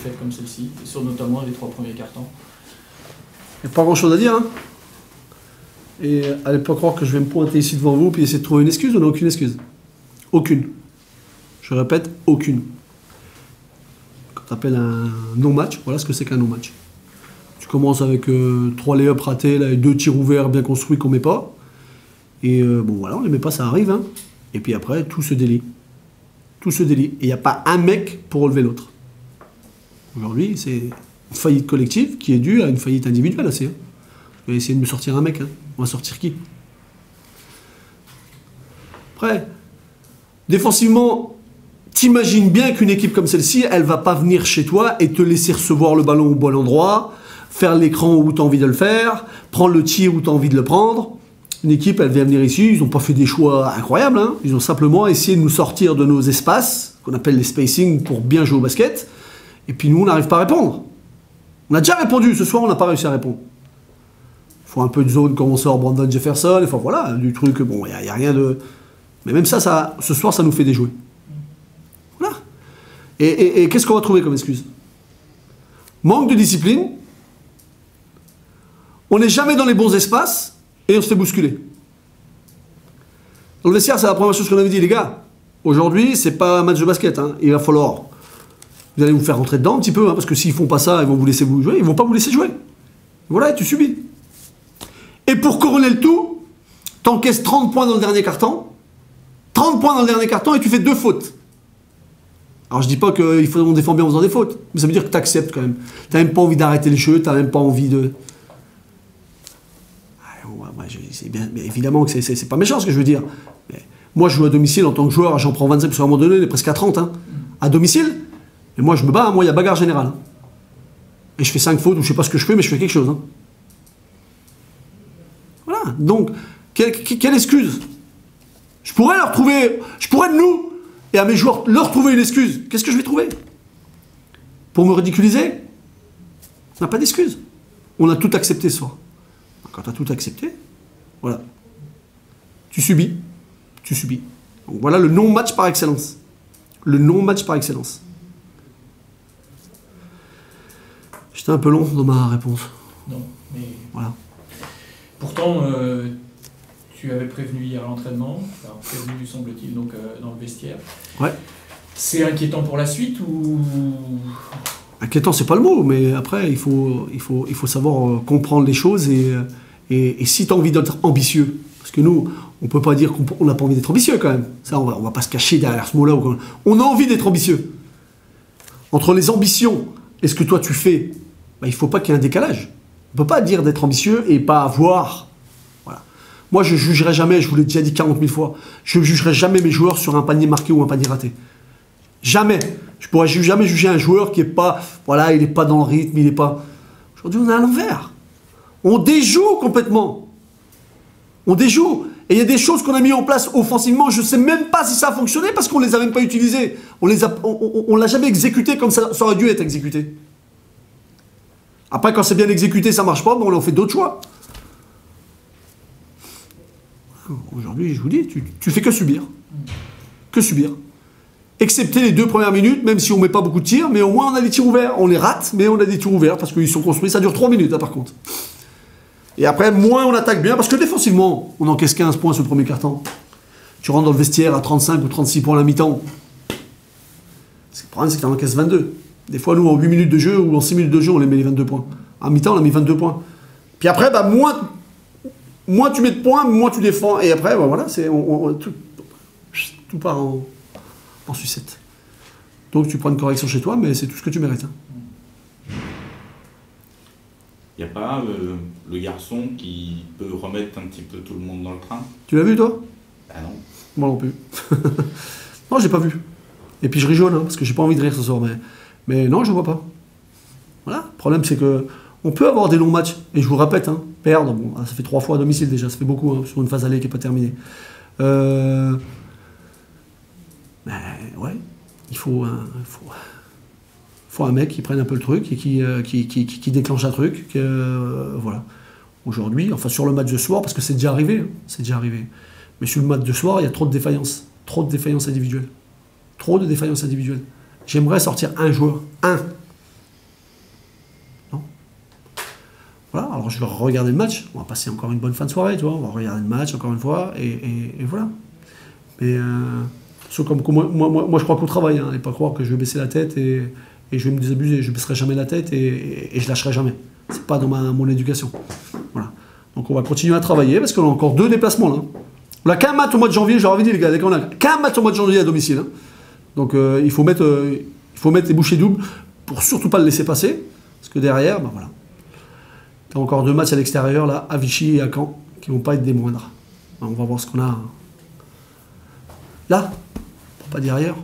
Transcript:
défaites comme celle-ci, sur notamment les 3 premiers cartons. Il n'y a pas grand-chose à dire. Hein. Et allez pas croire que je vais me pointer ici devant vous puis essayer de trouver une excuse. On n'a aucune excuse. Aucune. Je répète, aucune. Quand tu appelles un non-match, voilà ce que c'est qu'un non-match. Tu commences avec 3 lay-ups ratés, là, et 2 tirs ouverts bien construits qu'on met pas. Et bon voilà, on les met pas, ça arrive. Hein. Et puis après, tout se délie. Tout se délie. Et il n'y a pas un mec pour relever l'autre. Aujourd'hui, c'est une faillite collective qui est due à une faillite individuelle assez. Hein. Je vais essayer de me sortir un mec. Hein. On va sortir qui? Après, défensivement, t'imagines bien qu'une équipe comme celle-ci, elle va pas venir chez toi et te laisser recevoir le ballon au bon endroit, faire l'écran où tu as envie de le faire, prendre le tir où tu as envie de le prendre. Une équipe, elle vient venir ici, ils n'ont pas fait des choix incroyables, hein. Ils ont simplement essayé de nous sortir de nos espaces, qu'on appelle les spacing, pour bien jouer au basket, et puis nous, on n'arrive pas à répondre. On a déjà répondu, ce soir, on n'a pas réussi à répondre. Il faut un peu de zone quand on sort Brandon Jefferson, enfin voilà, du truc, bon, il n'y a rien de... Mais même ça, ce soir, ça nous fait déjouer. Voilà. Et qu'est-ce qu'on va trouver comme excuse? Manque de discipline, on n'est jamais dans les bons espaces, et on se fait bousculer. Dans le vestiaire, c'est la première chose qu'on avait dit, les gars. Aujourd'hui, c'est pas un match de basket. Hein. Il va falloir... Vous allez vous faire rentrer dedans un petit peu, hein, parce que s'ils font pas ça, ils vont vous laisser vous jouer. Ils vont pas vous laisser jouer. Voilà, et tu subis. Et pour couronner le tout, t'encaisses 30 points dans le dernier carton. 30 points dans le dernier carton et tu fais 2 fautes. Alors je dis pas qu'il faut qu'on défend bien en faisant des fautes, mais ça veut dire que tu acceptes quand même. T'as même pas envie d'arrêter les jeux, t'as même pas envie de... Bien, mais évidemment que c'est pas méchant ce que je veux dire. Mais moi je joue à domicile en tant que joueur, j'en prends 25 parce qu'à un moment donné, on est presque à 30 hein, à domicile. Et moi je me bats, hein, moi il y a bagarre générale. Hein. Et je fais 5 fautes ou je sais pas ce que je fais, mais je fais quelque chose. Hein. Voilà, donc quelle excuse? Je pourrais leur trouver, je pourrais nous et à mes joueurs leur trouver une excuse. Qu'est-ce que je vais trouver? Pour me ridiculiser? On n'a pas d'excuse. On a tout accepté ce soir. Quand tu as tout accepté, voilà. Tu subis. Tu subis. Donc voilà le non-match par excellence. Le non-match par excellence. J'étais un peu long dans ma réponse. Non, mais... Voilà. Pourtant, tu avais prévenu hier à l'entraînement, enfin, prévenu semble-t-il donc dans le vestiaire. Ouais. C'est inquiétant pour la suite ou... Inquiétant, c'est pas le mot, mais après, il faut savoir comprendre les choses et si tu as envie d'être ambitieux, parce que nous, on peut pas dire qu'on n'a pas envie d'être ambitieux quand même. Ça, on va pas se cacher derrière ce mot-là. On a envie d'être ambitieux. Entre les ambitions et ce que toi tu fais, bah, il faut pas qu'il y ait un décalage. On peut pas dire d'être ambitieux et pas avoir... Voilà. Moi, je jugerai jamais, je vous l'ai déjà dit 40 000 fois, je jugerai jamais mes joueurs sur un panier marqué ou un panier raté. Jamais. Je pourrais jamais juger un joueur qui est pas... Voilà, il n'est pas dans le rythme, il n'est pas... Aujourd'hui, on est à l'envers. On déjoue complètement. On déjoue. Et il y a des choses qu'on a mis en place offensivement, je ne sais même pas si ça a fonctionné parce qu'on ne les a même pas utilisées. On l'a jamais exécuté comme ça aurait dû être exécuté. Après, quand c'est bien exécuté, ça ne marche pas, mais on en fait d'autres choix. Aujourd'hui, je vous dis, tu fais que subir. Que subir. Excepté les 2 premières minutes, même si on ne met pas beaucoup de tirs, mais au moins on a des tirs ouverts. On les rate, mais on a des tirs ouverts parce qu'ils sont construits. Ça dure 3 minutes, hein, par contre. Et après, moins on attaque bien, parce que défensivement, on encaisse 15 points sur le premier quart-temps. Tu rentres dans le vestiaire à 35 ou 36 points à la mi-temps. Le problème, c'est que tu en encaisses 22. Des fois, nous, en 8 minutes de jeu ou en 6 minutes de jeu, on les met les 22 points. À mi-temps, on a mis 22 points. Puis après, bah, moins tu mets de points, moins tu défends. Et après, bah, voilà, tout part en sucette. Donc tu prends une correction chez toi, mais c'est tout ce que tu mérites. Hein. Il n'y a pas le garçon qui peut remettre un petit peu tout le monde dans le train? Tu l'as vu, toi? Ah non. Moi non plus. Non, j'ai pas vu. Et puis je rigole, hein, parce que j'ai pas envie de rire ce soir, mais non, je vois pas. Voilà. Le problème, c'est que on peut avoir des longs matchs, et je vous répète, hein, perdre, bon, ça fait 3 fois à domicile déjà, ça fait beaucoup, hein, sur une phase allée qui n'est pas terminée. Ouais, il faut un mec qui prenne un peu le truc et qui déclenche un truc. Voilà. Aujourd'hui, enfin sur le match de soir, parce que c'est déjà arrivé, hein, c'est déjà arrivé. Mais sur le match de soir, il y a trop de défaillances. Trop de défaillances individuelles. Trop de défaillances individuelles. J'aimerais sortir un joueur. Un. je vais regarder le match, on va passer encore une bonne fin de soirée, tu vois, on va regarder le match encore une fois, et voilà. Mais moi je crois qu'au travail, et pas croire que je vais baisser la tête et je vais me désabuser, je baisserai jamais la tête et je lâcherai jamais. C'est pas dans mon éducation. Voilà. Donc on va continuer à travailler parce qu'on a encore 2 déplacements là. On n'a qu'un match au mois de janvier, je leur avais dit les gars, on a qu'un match au mois de janvier à domicile. Hein. Donc il faut mettre les bouchées doubles pour surtout pas le laisser passer. Parce que derrière, ben voilà. Tu as encore 2 matchs à l'extérieur là, à Vichy et à Caen, qui vont pas être des moindres. Ben, on va voir ce qu'on a là, pour pas dire ailleurs.